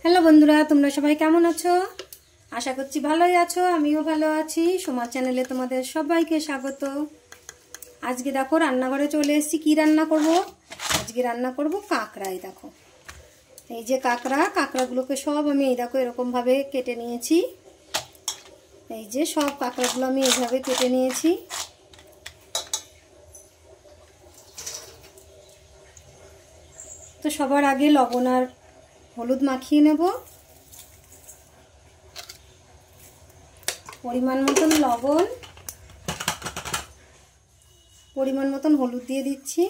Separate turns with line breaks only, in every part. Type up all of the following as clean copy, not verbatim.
Hello বন্ধুরা, তোমরা সবাই কেমন আছো? আশা করছি ভালোই আছো। আমিও ভালো আছি। সোমা চ্যানেলে তোমাদের সবাইকে স্বাগত। আজকে দেখো রান্নাঘরে চলে এসেছি। কি রান্না করব? আজকে রান্না করব কাঁকড়া। এই দেখো, এই যে কাঁকড়াগুলোকে সব আমি এই দেখো এরকমভাবে কেটে নিয়েছি। এই যে সব কাঁকড়াগুলো আমি এইভাবে কেটে নিয়েছি। তো সবার আগে লবণ আর হলুদ মাখিয়ে নেব। পরিমাণ মতন লবণ, পরিমাণ মতন হলুদ দিয়ে দিচ্ছি।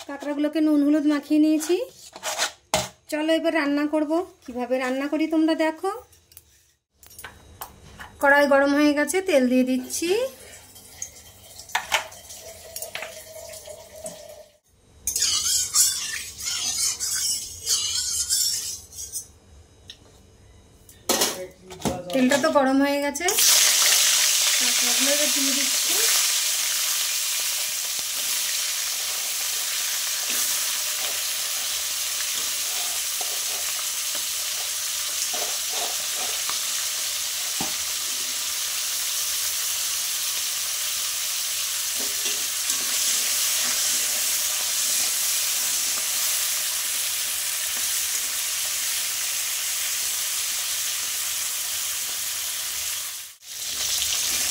কাঁকড়াগুলোকে নুন হলুদ মাখিয়ে নিয়েছি। চলো এবার রান্না করব। কিভাবে রান্না করি তোমরা দেখো। কড়াই গরম হয়ে গেছে, তেল দিয়ে দিচ্ছি। তেলটা তো গরম হয়ে গেছে, কাঁকড়াগুলো এবার দিয়ে দিচ্ছি।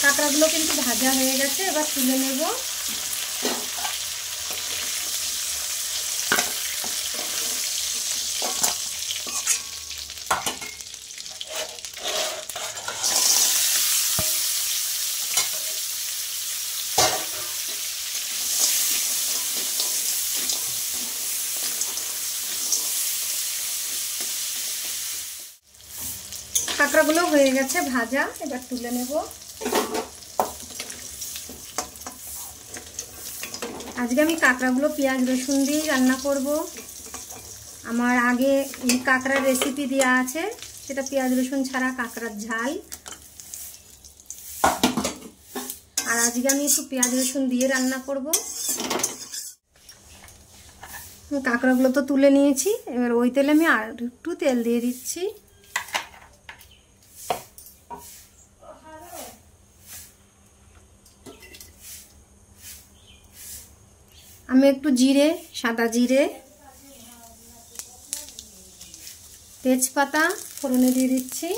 কাঁকড়াগুলো কিন্তু ভাজা হয়ে গেছে, এবার তুলে নেব। কাঁকড়াগুলো হয়ে গেছে ভাজা, এবার তুলে নেব। আজকে আমি কাঁকড়াগুলো পেঁয়াজ রসুন দিয়ে রান্না করব। আমার আগে এই কাঁকড়ার রেসিপি দেওয়া আছে, সেটা পেঁয়াজ রসুন ছাড়া কাঁকড়ার ঝাল। আর আজকে আমি একটু পেঁয়াজ রসুন দিয়ে রান্না করব। কাঁকড়াগুলো তো তুলে নিয়েছি, এবার ওই তেলে আমি আর একটু তেল দিয়ে দিচ্ছি। আমি একটু জিরে, সাদা জিরে, তেজপাতা ফোড়নে দিয়ে দিচ্ছি।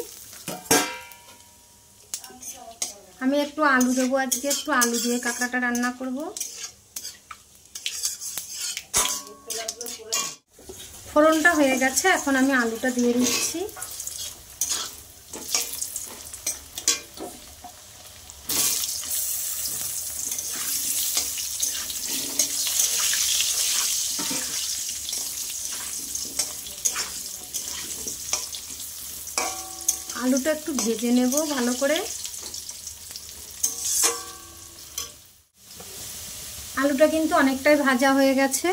আমি একটু আলু দেবো, আজকে একটু আলু দিয়ে কাঁকড়াটা রান্না করব। ফোড়নটা হয়ে গেছে, এখন আমি আলুটা দিয়ে দিচ্ছি। আলুটা একটু ভেজে নেব ভালো করে। আলুটা কিন্তু অনেকটাই ভাজা হয়ে গেছে,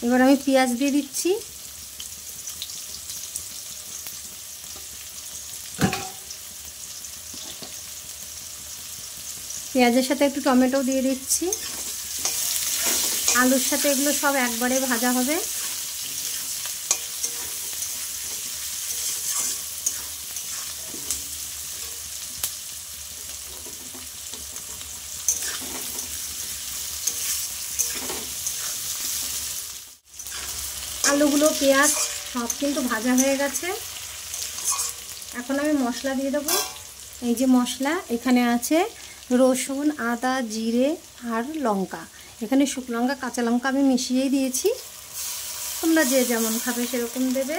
এবার আমি পেঁয়াজ দিয়ে দিচ্ছি। পেঁয়াজের সাথে একটু টমেটো দিয়ে দিচ্ছি। আলুর সাথে এগুলো সব একবারে ভাজা হবে। আলুগুলো পেঁয়াজ সব কিন্তু ভাজা হয়ে গেছে। এখন আমি মশলা দিয়ে দেবো। এই যে মশলা, এখানে আছে রসুন, আদা, জিরে আর লঙ্কা। এখানে শুকনো লঙ্কা, কাঁচা লঙ্কা আমি মিশিয়েই দিয়েছি। তোমরা যে যেমন খাবে সেরকম দেবে।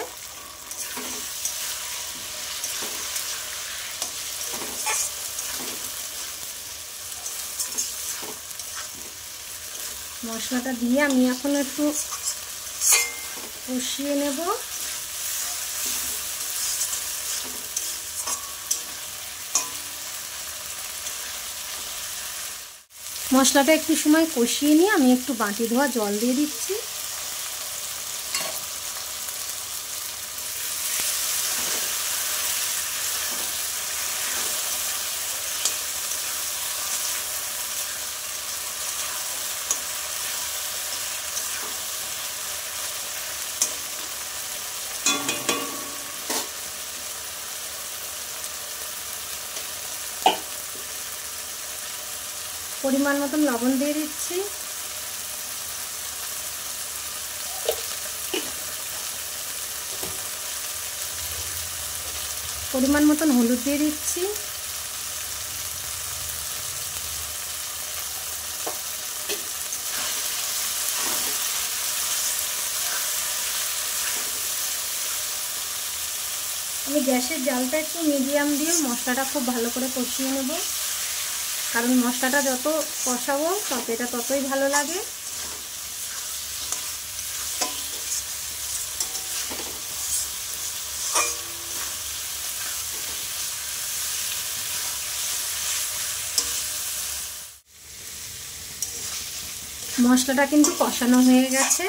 মশলাটা দিয়ে আমি এখন একটু কষিয়ে নেব। মশলাটা একটু সময় কষিয়ে নিয়ে আমি একটু বাটি ধোয়া জল দিয়ে দিচ্ছি। পরিমাণ মতন লবণ দিয়ে দিচ্ছি। পরিমাণ মতন হলুদ দিয়ে দিচ্ছি। আমি গ্যাসের জালটা একটু মিডিয়াম দিয়ে মশলাটা খুব ভালো করে কষিয়ে নেব, কারণ মশলাটা যত কষাবো তত এটা ততই ভালো লাগে। মশলাটা কিন্তু কষানো হয়ে গেছে,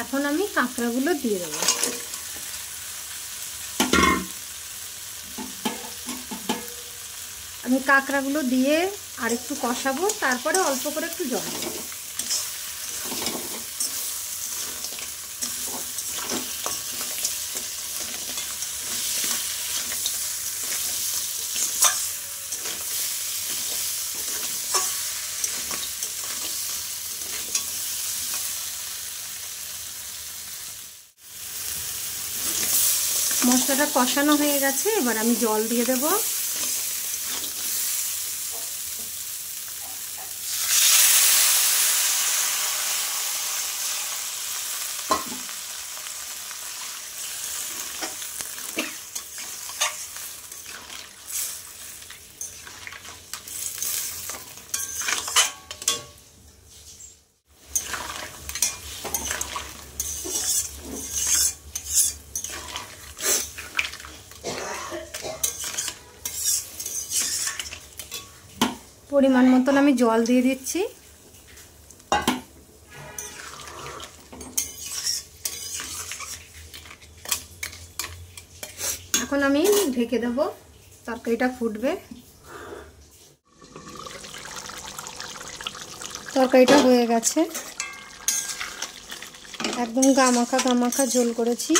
এখন আমি কাঁকড়াগুলো দিয়ে দেবো। আমি কাঁকড়াগুলো দিয়ে আর একটু কষাবো, তারপরে অল্প করে একটু জল দেবো। মশলাটা কষানো হয়ে গেছে, এবার আমি জল দিয়ে দেব। পরিমাণ মতন আমি জল দিয়ে দিচ্ছি। এখন আমি ঢেকে দেব, তরকারিটা ফুটবে। তরকারিটা হয়ে গেছে, একদম গামাখা ঝোল করেছি।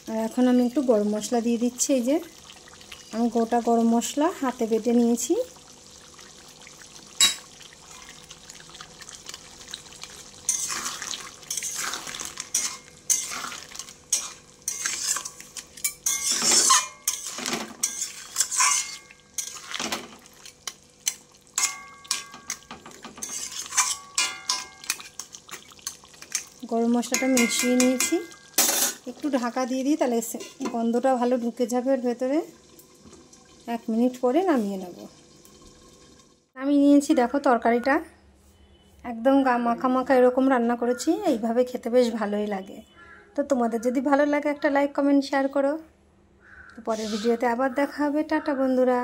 আর এখন আমি একটু গরম মশলা দিয়ে দিচ্ছি। এই যে আমি গোটা গরম মশলা হাতে বেটে নিয়েছি। গরম মশলাটা মিশিয়ে নিয়েছি, একটু ঢাকা দিয়ে দিই, তাহলে গন্ধটা ভালো ঢুকে যাবে এর ভেতরে। 1 মিনিট পরে নামিয়ে নেব। আমি নিয়েছি, দেখো তরকারিটা একদম মাখা এরকম রান্না করেছি। এইভাবে খেতে বেশ ভালোই লাগে। তো তোমাদের যদি ভালো লাগে একটা লাইক কমেন্ট শেয়ার করো। তো পরের ভিডিওতে আবার দেখা হবে। টাটা বন্ধুরা।